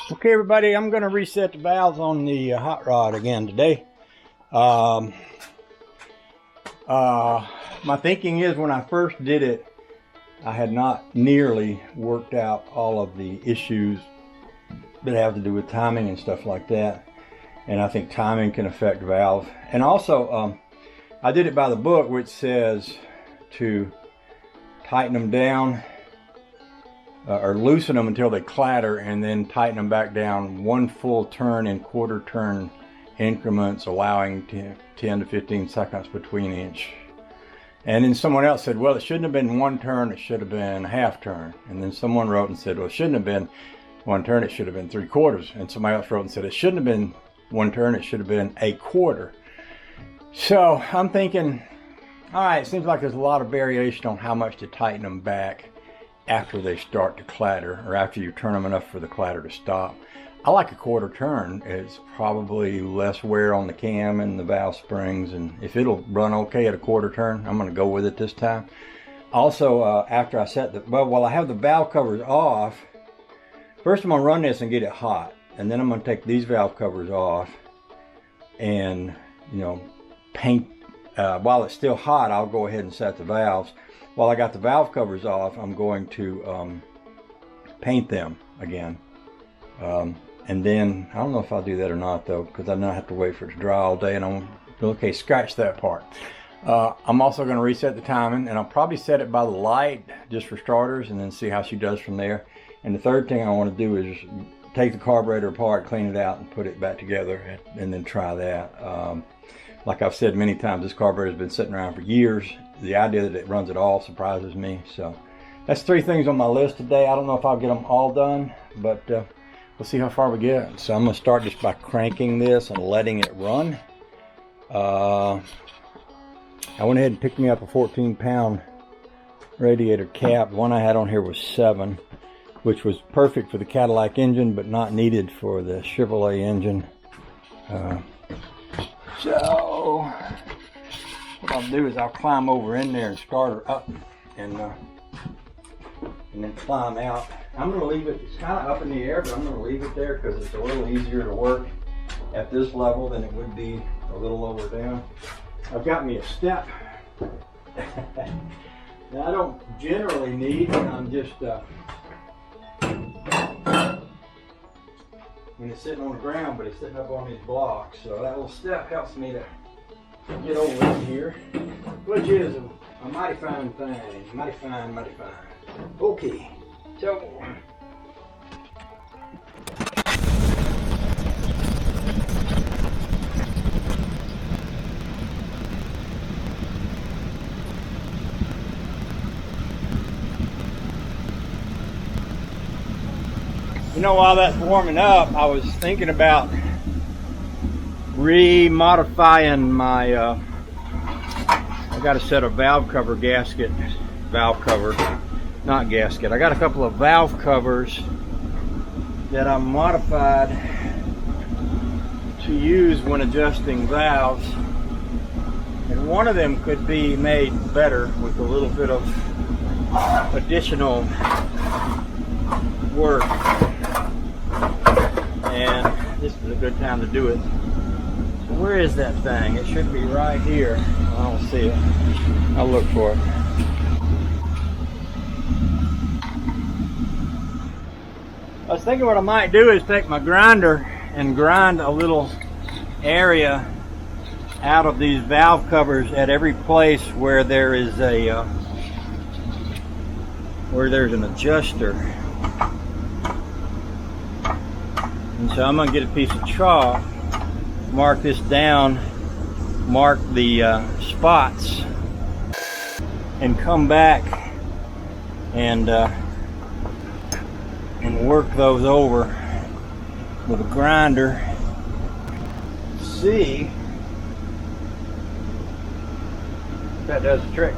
Okay, everybody, I'm going to reset the valves on the hot rod again today. My thinking is when I first did it, I had not nearly worked out all of the issues that have to do with timing and stuff like that. And I think timing can affect valve. And also, I did it by the book, which says to tighten them down or loosen them until they clatter, and then tighten them back down one full turn in quarter turn increments, allowing 10 to 15 seconds between each. And then someone else said, well, it shouldn't have been one turn, it should have been a half turn. And then someone wrote and said, well, it shouldn't have been one turn, it should have been 3/4. And somebody else wrote and said, it shouldn't have been one turn, it should have been 1/4. So I'm thinking, all right, it seems like there's a lot of variation on how much to tighten them back after they start to clatter, or after you turn them enough for the clatter to stop. I like a quarter turn. It's probably less wear on the cam and the valve springs, and if it'll run okay at a quarter turn, I'm going to go with it this time. Also, after I set the, well, while I have the valve covers off, first I'm going to run this and get it hot, and then I'm going to take these valve covers off and, you know, paint. While it's still hot, I'll go ahead and set the valves. While I got the valve covers off, I'm going to paint them again. And then, I don't know if I'll do that or not though, because I now have to wait for it to dry all day, and I'm, okay, scratch that part. I'm also going to reset the timing, and I'll probably set it by the light, just for starters, and then see how she does from there. And the third thing I want to do is take the carburetor apart, clean it out, and put it back together, and then try that. Like I've said many times, this carburetor has been sitting around for years. The idea that it runs at all surprises me. So that's 3 things on my list today. I don't know if I'll get them all done, but we'll see how far we get. So I'm going to start just by cranking this and letting it run. I went ahead and picked me up a 14-pound radiator cap. The one I had on here was 7, which was perfect for the Cadillac engine, but not needed for the Chevrolet engine. So what I'll do is I'll climb over in there and start her up, and then climb out. I'm going to leave it, it's kind of up in the air, but I'm going to leave it there because it's a little easier to work at this level than it would be a little lower down. I've got me a step. Now I don't generally need, I'm just, when it's sitting on the ground, but it's sitting up on these blocks. So that little step helps me to get over in here, which is a mighty fine thing. Mighty fine, mighty fine. Okay, so you know, while that's warming up, I was thinking about remodifying my, I got a set of valve cover gasket, valve cover, not gasket. I got a couple of valve covers that I modified to use when adjusting valves. And one of them could be made better with a little bit of additional work. And this is a good time to do it. So where is that thing? It should be right here. I don't see it. I'll look for it. I was thinking what I might do is take my grinder and grind a little area out of these valve covers at every place where there is a where there's an adjuster. And so I'm going to get a piece of chalk, mark this down, mark the spots, and come back and work those over with a grinder. See if that does the trick.